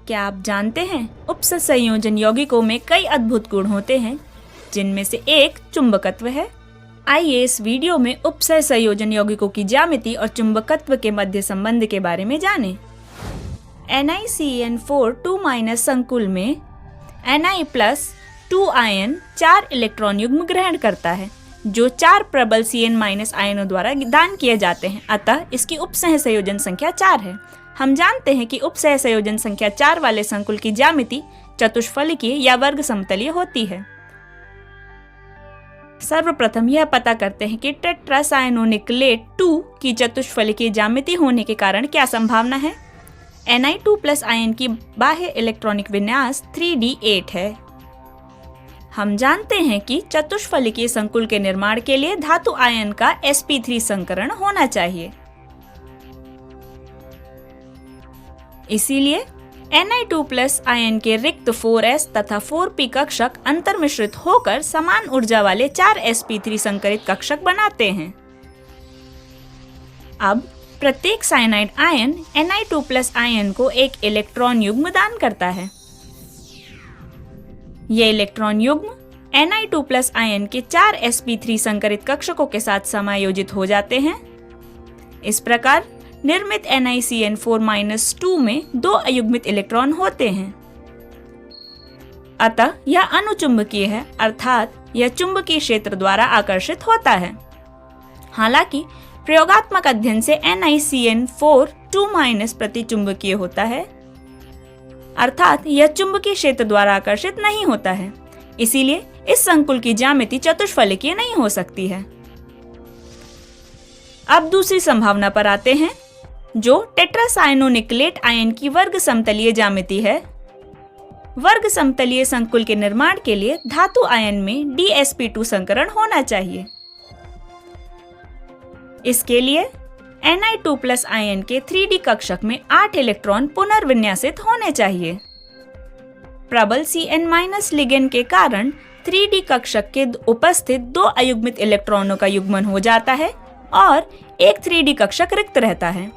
क्या आप जानते हैं उपसंयोजन यौगिकों में कई अद्भुत गुण होते हैं, जिनमें से एक चुंबकत्व है। आइए इस वीडियो में उपसंयोजन यौगिकों की ज्यामिति और चुंबकत्व के मध्य संबंध के बारे में जानें। NiCN4 2- संकुल में Na+ 2 आयन 4 इलेक्ट्रॉन युग्म ग्रहण करता है, जो 4 प्रबल Cn- आयनों द्वारा दान किए जाते हैं। अतः इसकी उपसंयोजन संख्या 4 है। हम जानते हैं कि उपसंयोजन संख्या 4 वाले संकुल की ज्यामिति चतुष्फलकीय या वर्ग समतलीय होती है। सर्वप्रथम यह पता करते हैं कि टेट्रासाइनोनिकलेट 2 की चतुष्फलकीय ज्यामिति होने के कारण क्या संभावना है। Ni2+ आयन की बाह्य इलेक्ट्रॉनिक विन्यास 3d8 है। हम जानते हैं कि चतुष्फलकीय संकुल के निर्माण के लिए धातु आयन का sp3 संकरण होना चाहिए। इसीलिए Ni2+ आयन के रिक्त 4s तथा 4p कक्षक अंतर्मिश्रित होकर समान ऊर्जा वाले 4 sp3 संकरित कक्षक बनाते हैं। अब प्रत्येक साइनाइड आयन Ni2+ आयन को एक इलेक्ट्रॉन युग्म दान करता है। ये इलेक्ट्रॉन युग्म Ni2+ आयन के 4 sp3 संकरित कक्षकों के साथ समायोजित हो जाते हैं। इस प्रकार निर्मित NiCN4-2 में 2 अयुग्मित इलेक्ट्रॉन होते हैं। अतः यह अनुचुंबकीय है, अर्थात यह चुंबकीय क्षेत्र द्वारा आकर्षित होता है। हालांकि प्रयोगात्मक अध्ययन से NiCN4 2- प्रतिचुंबकीय होता है, अर्थात यह चुंबकीय क्षेत्र द्वारा आकर्षित नहीं होता है। इसीलिए इस संकुल की ज्यामिति चतुष्फलकीय नहीं हो सकती है। अब दूसरी संभावना पर आते हैं, जो टेट्रासाइनोनिकलेट आयन की वर्ग समतलीय ज्यामिति है। वर्ग समतलीय संकुल के निर्माण के लिए धातु आयन में dsp2 संकरण होना चाहिए। इसके लिए Ni2+ आयन के 3d कक्षक में 8 इलेक्ट्रॉन पुनर्विन्यासित होने चाहिए। प्रबल Cn- लिगेंड के कारण 3d कक्षक के उपस्थित 2 अयुग्मित इलेक्ट्रॉनों का युग्मन हो जाता है और एक 3d कक्षक रिक्त रहता है।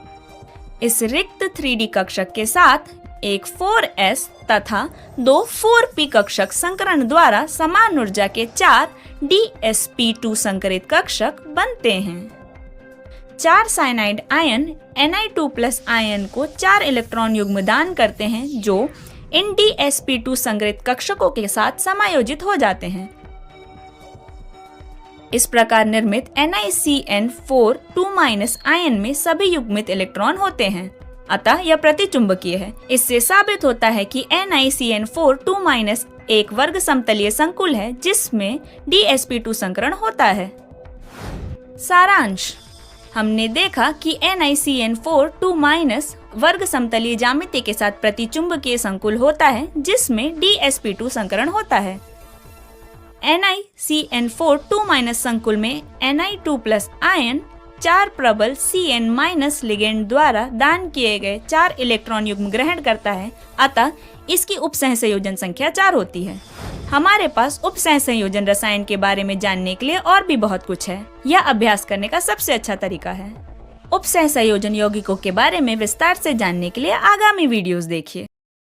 इस रिक्त 3d कक्षक के साथ एक 4s तथा 2 4p कक्षक संकरण द्वारा समान ऊर्जा के 4 dsp2 संकरित कक्षक बनते हैं। 4 साइनाइड आयन Ni2+ आयन को 4 इलेक्ट्रॉन युग्म दान करते हैं, जो इन dsp2 संकरित कक्षकों के साथ समायोजित हो जाते हैं। इस प्रकार निर्मित NiCN4 2- आयन में सभी युग्मित इलेक्ट्रॉन होते हैं, अतः यह प्रतिचुंबकीय है। इससे साबित होता है कि NiCN4 2- एक वर्ग समतलीय संकुल है, जिसमें dsp2 संकरण होता है। सारांश: हमने देखा कि NiCN4 2- वर्ग समतलीय ज्यामिति के साथ प्रतिचुंबकीय संकुल होता है, जिसमें dsp2 संकरण होता है। NiCN4 2- संकुल में Ni2+ आयन 4 प्रबल Cn- लिगेंड द्वारा दान किए गए 4 इलेक्ट्रॉन युग्म ग्रहण करता है, अतः इसकी उपसंयोजन संख्या 4 होती है। हमारे पास उपसंयोजन रसायन के बारे में जानने के लिए और भी बहुत कुछ है। यह अभ्यास करने का सबसे अच्छा तरीका है। उपसंयोजन यौगिकों के बारे में विस्तार से जानने के लिए आगामी वीडियोस देखिए।